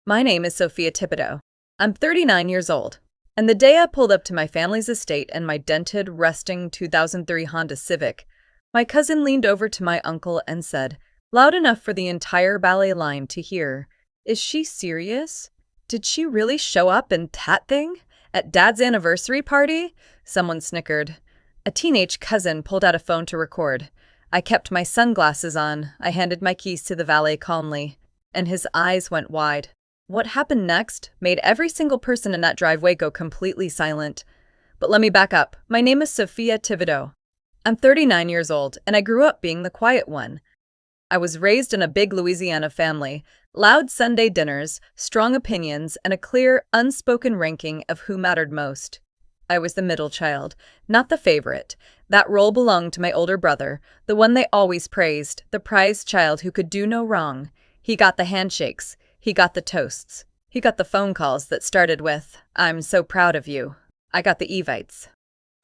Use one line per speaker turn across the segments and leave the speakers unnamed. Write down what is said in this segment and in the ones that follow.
My name is Sophia Thibodeau. I'm 39 years old, and the day I pulled up to my family's estate in my dented, rusting 2003 Honda Civic, my cousin leaned over to my uncle and said, loud enough for the entire ballet line to hear, "Is she serious? Did she really show up in that thing? At Dad's anniversary party?" Someone snickered. A teenage cousin pulled out a phone to record. I kept my sunglasses on. I handed my keys to the valet calmly, and his eyes went wide. What happened next made every single person in that driveway go completely silent. But let me back up. My name is Sophia Thibodeau. I'm 39 years old, and I grew up being the quiet one. I was raised in a big Louisiana family, loud Sunday dinners, strong opinions, and a clear, unspoken ranking of who mattered most. I was the middle child, not the favorite. That role belonged to my older brother, the one they always praised, the prized child who could do no wrong. He got the handshakes. He got the toasts. He got the phone calls that started with, "I'm so proud of you." I got the evites.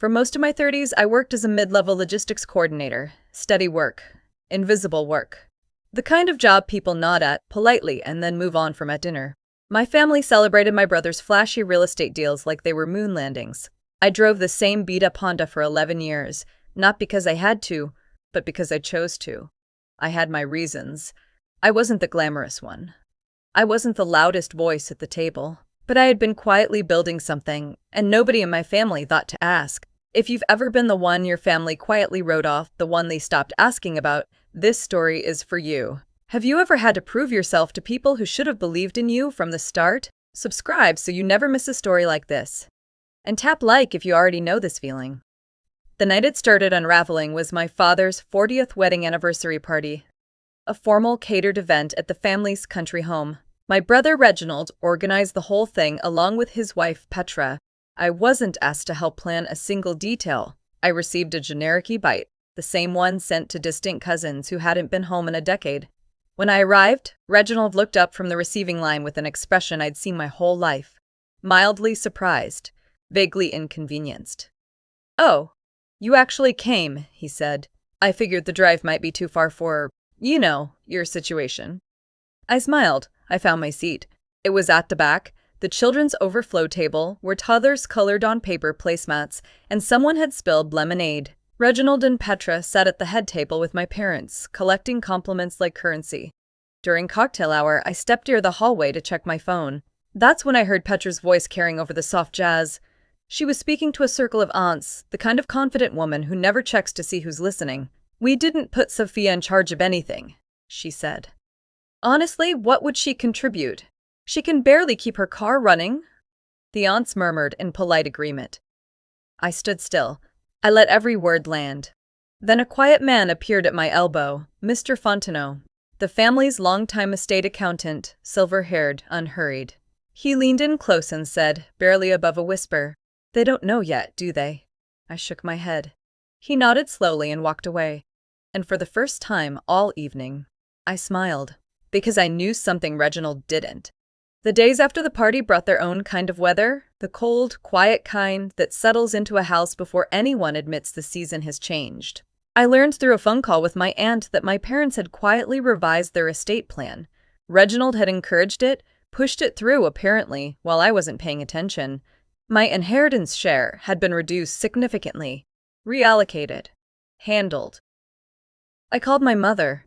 For most of my 30s, I worked as a mid-level logistics coordinator. Steady work. Invisible work. The kind of job people nod at politely and then move on from at dinner. My family celebrated my brother's flashy real estate deals like they were moon landings. I drove the same beat-up Honda for 11 years, not because I had to, but because I chose to. I had my reasons. I wasn't the glamorous one. I wasn't the loudest voice at the table, but I had been quietly building something, and nobody in my family thought to ask. If you've ever been the one your family quietly wrote off, the one they stopped asking about, this story is for you. Have you ever had to prove yourself to people who should have believed in you from the start? Subscribe so you never miss a story like this. And tap like if you already know this feeling. The night it started unraveling was my father's 40th wedding anniversary party. A formal catered event at the family's country home. My brother Reginald organized the whole thing along with his wife Petra. I wasn't asked to help plan a single detail. I received a generic e-bite, the same one sent to distant cousins who hadn't been home in a decade. When I arrived, Reginald looked up from the receiving line with an expression I'd seen my whole life. Mildly surprised, vaguely inconvenienced. "Oh, you actually came," he said. "I figured the drive might be too far for, your situation." I smiled. I found my seat. It was at the back, the children's overflow table, where toddlers colored on paper placemats, and someone had spilled lemonade. Reginald and Petra sat at the head table with my parents, collecting compliments like currency. During cocktail hour, I stepped near the hallway to check my phone. That's when I heard Petra's voice carrying over the soft jazz. She was speaking to a circle of aunts, the kind of confident woman who never checks to see who's listening. "We didn't put Sophia in charge of anything," she said. "Honestly, what would she contribute? She can barely keep her car running." The aunts murmured in polite agreement. I stood still. I let every word land. Then a quiet man appeared at my elbow, Mr. Fontenot, the family's longtime estate accountant, silver-haired, unhurried. He leaned in close and said, barely above a whisper, "They don't know yet, do they?" I shook my head. He nodded slowly and walked away. And for the first time all evening, I smiled, because I knew something Reginald didn't. The days after the party brought their own kind of weather, the cold, quiet kind that settles into a house before anyone admits the season has changed. I learned through a phone call with my aunt that my parents had quietly revised their estate plan. Reginald had encouraged it, pushed it through apparently, while I wasn't paying attention. My inheritance share had been reduced significantly, reallocated, handled. I called my mother.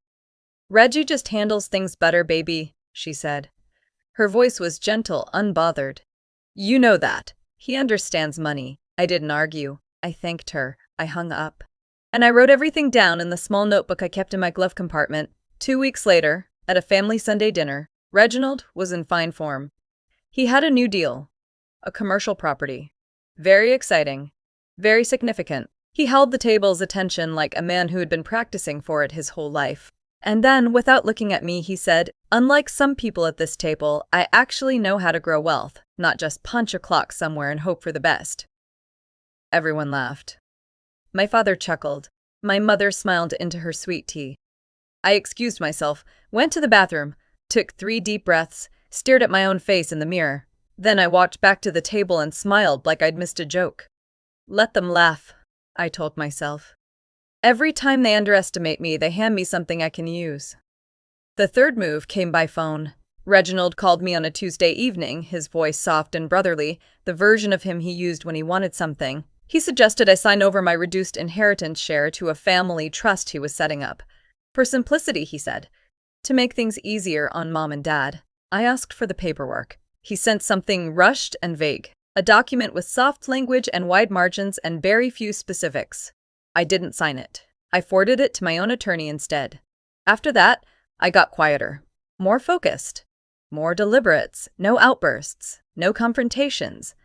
"Reggie just handles things better, baby," she said. Her voice was gentle, unbothered. "You know that. He understands money." I didn't argue. I thanked her. I hung up. And I wrote everything down in the small notebook I kept in my glove compartment. 2 weeks later, at a family Sunday dinner, Reginald was in fine form. He had a new deal. A commercial property. Very exciting. Very significant. He held the table's attention like a man who had been practicing for it his whole life. And then, without looking at me, he said, "Unlike some people at this table, I actually know how to grow wealth, not just punch a clock somewhere and hope for the best." Everyone laughed. My father chuckled. My mother smiled into her sweet tea. I excused myself, went to the bathroom, took 3 deep breaths, stared at my own face in the mirror. Then I walked back to the table and smiled like I'd missed a joke. Let them laugh, I told myself. Every time they underestimate me, they hand me something I can use. The third move came by phone. Reginald called me on a Tuesday evening, his voice soft and brotherly, the version of him he used when he wanted something. He suggested I sign over my reduced inheritance share to a family trust he was setting up. For simplicity, he said, to make things easier on Mom and Dad. I asked for the paperwork. He sent something rushed and vague, a document with soft language and wide margins and very few specifics. I didn't sign it. I forwarded it to my own attorney instead. After that, I got quieter, more focused. More deliberates, no outbursts, no confrontations.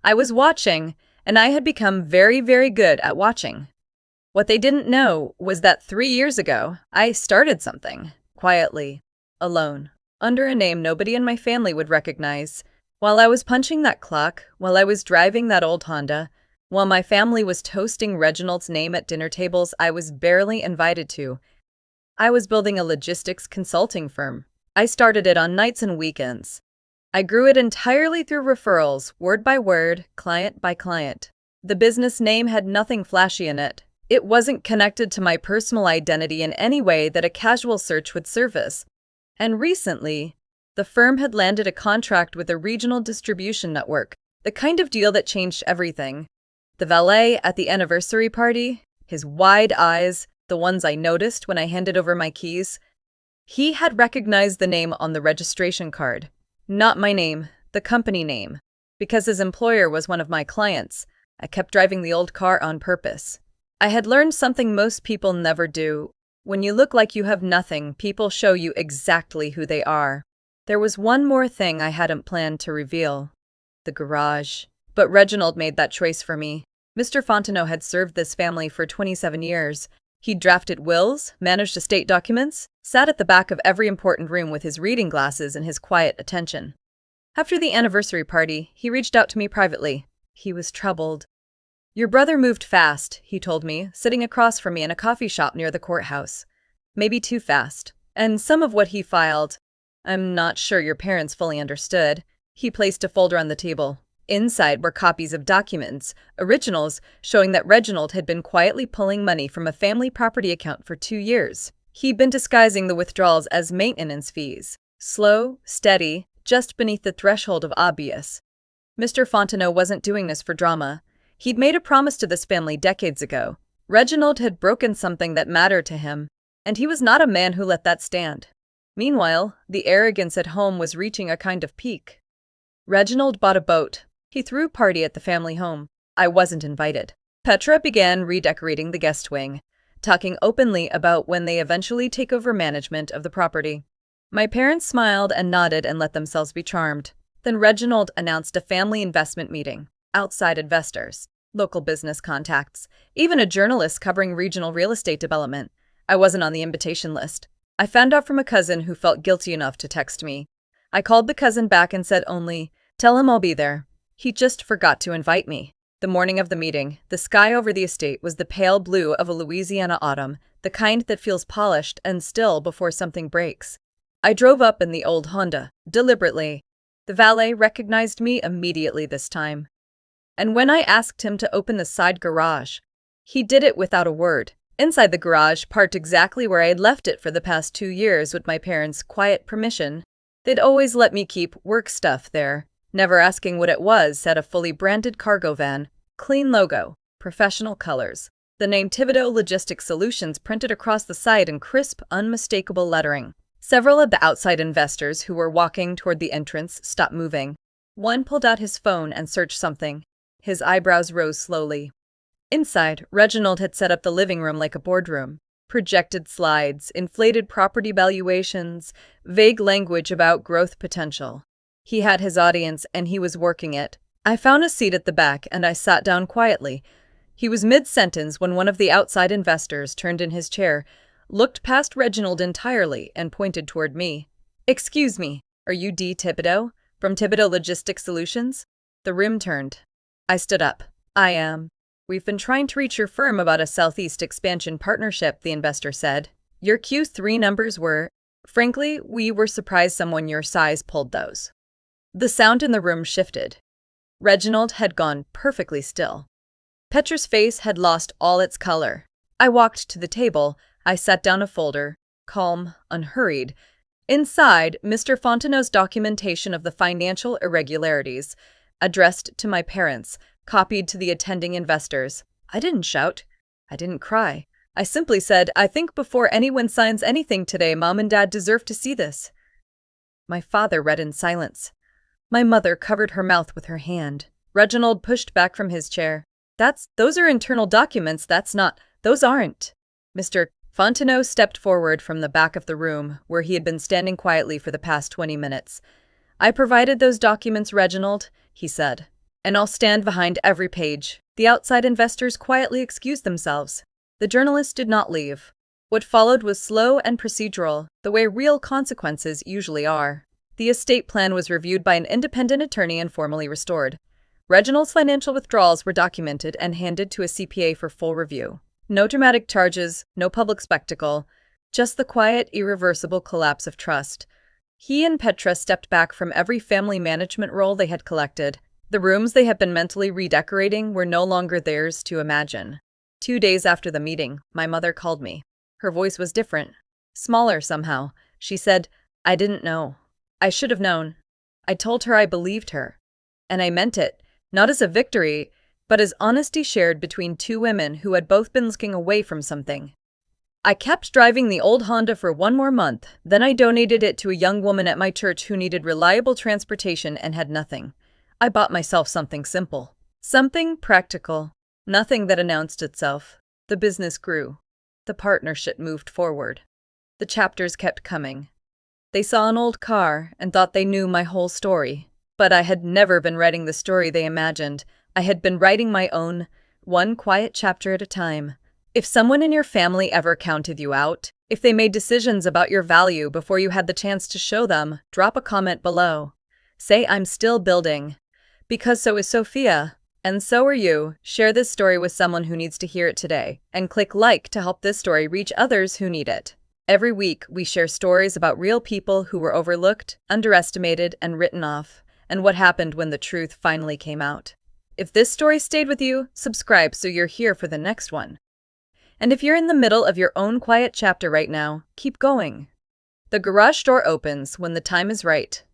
I was watching, and I had become very, very good at watching. What they didn't know was that 3 years ago, I started something, quietly, alone, under a name nobody in my family would recognize. While I was punching that clock, while I was driving that old Honda, while my family was toasting Reginald's name at dinner tables I was barely invited to, I was building a logistics consulting firm. I started it on nights and weekends. I grew it entirely through referrals, word by word, client by client. The business name had nothing flashy in it. It wasn't connected to my personal identity in any way that a casual search would surface. And recently, the firm had landed a contract with a regional distribution network, the kind of deal that changed everything. The valet at the anniversary party, his wide eyes, the ones I noticed when I handed over my keys, he had recognized the name on the registration card. Not my name, the company name. Because his employer was one of my clients, I kept driving the old car on purpose. I had learned something most people never do. When you look like you have nothing, people show you exactly who they are. There was one more thing I hadn't planned to reveal. The garage. But Reginald made that choice for me. Mr. Fontenot had served this family for 27 years. He drafted wills, managed estate documents, sat at the back of every important room with his reading glasses and his quiet attention. After the anniversary party, he reached out to me privately. He was troubled. Your brother moved fast, he told me, sitting across from me in a coffee shop near the courthouse. Maybe too fast. And some of what he filed, I'm not sure your parents fully understood. He placed a folder on the table. Inside were copies of documents, originals, showing that Reginald had been quietly pulling money from a family property account for 2 years. He'd been disguising the withdrawals as maintenance fees. Slow, steady, just beneath the threshold of obvious. Mr. Fontenot wasn't doing this for drama. He'd made a promise to this family decades ago. Reginald had broken something that mattered to him, and he was not a man who let that stand. Meanwhile, the arrogance at home was reaching a kind of peak. Reginald bought a boat. He threw a party at the family home. I wasn't invited. Petra began redecorating the guest wing, talking openly about when they eventually take over management of the property. My parents smiled and nodded and let themselves be charmed. Then Reginald announced a family investment meeting. Outside investors, local business contacts, even a journalist covering regional real estate development. I wasn't on the invitation list. I found out from a cousin who felt guilty enough to text me. I called the cousin back and said only, "Tell him I'll be there." He just forgot to invite me. The morning of the meeting, the sky over the estate was the pale blue of a Louisiana autumn, the kind that feels polished and still before something breaks. I drove up in the old Honda, deliberately. The valet recognized me immediately this time. And when I asked him to open the side garage, he did it without a word. Inside the garage, parked exactly where I had left it for the past 2 years with my parents' quiet permission. They'd always let me keep work stuff there. Never asking what it was, sat a fully branded cargo van, clean logo, professional colors. The name Thibodeau Logistics Solutions printed across the side in crisp, unmistakable lettering. Several of the outside investors who were walking toward the entrance stopped moving. One pulled out his phone and searched something. His eyebrows rose slowly. Inside, Reginald had set up the living room like a boardroom. Projected slides, inflated property valuations, vague language about growth potential. He had his audience, and he was working it. I found a seat at the back, and I sat down quietly. He was mid-sentence when one of the outside investors turned in his chair, looked past Reginald entirely, and pointed toward me. "Excuse me, are you D. Thibodeau, from Thibodeau Logistics Solutions?" The room turned. I stood up. "I am. We've been trying to reach your firm about a Southeast expansion partnership," the investor said. "Your Q3 numbers were... Frankly, we were surprised someone your size pulled those." The sound in the room shifted. Reginald had gone perfectly still. Petra's face had lost all its color. I walked to the table. I set down a folder, calm, unhurried. Inside, Mr. Fontenot's documentation of the financial irregularities, addressed to my parents, copied to the attending investors. I didn't shout. I didn't cry. I simply said, I think before anyone signs anything today, Mom and Dad deserve to see this. My father read in silence. My mother covered her mouth with her hand. Reginald pushed back from his chair. Those are internal documents, those aren't. Mr. Fontenot stepped forward from the back of the room, where he had been standing quietly for the past 20 minutes. I provided those documents, Reginald, he said, and I'll stand behind every page. The outside investors quietly excused themselves. The journalist did not leave. What followed was slow and procedural, the way real consequences usually are. The estate plan was reviewed by an independent attorney and formally restored. Reginald's financial withdrawals were documented and handed to a CPA for full review. No dramatic charges, no public spectacle, just the quiet, irreversible collapse of trust. He and Petra stepped back from every family management role they had collected. The rooms they had been mentally redecorating were no longer theirs to imagine. 2 days after the meeting, my mother called me. Her voice was different, smaller somehow. She said, I didn't know. I should have known. I told her I believed her. And I meant it, not as a victory, but as honesty shared between two women who had both been looking away from something. I kept driving the old Honda for 1 more month, then I donated it to a young woman at my church who needed reliable transportation and had nothing. I bought myself something simple, something practical, nothing that announced itself. The business grew. The partnership moved forward. The chapters kept coming. They saw an old car and thought they knew my whole story. But I had never been writing the story they imagined. I had been writing my own, one quiet chapter at a time. If someone in your family ever counted you out, if they made decisions about your value before you had the chance to show them, drop a comment below. Say I'm still building. Because so is Sophia. And so are you. Share this story with someone who needs to hear it today. And click like to help this story reach others who need it. Every week, we share stories about real people who were overlooked, underestimated, and written off, and what happened when the truth finally came out. If this story stayed with you, subscribe so you're here for the next one. And if you're in the middle of your own quiet chapter right now, keep going. The garage door opens when the time is right.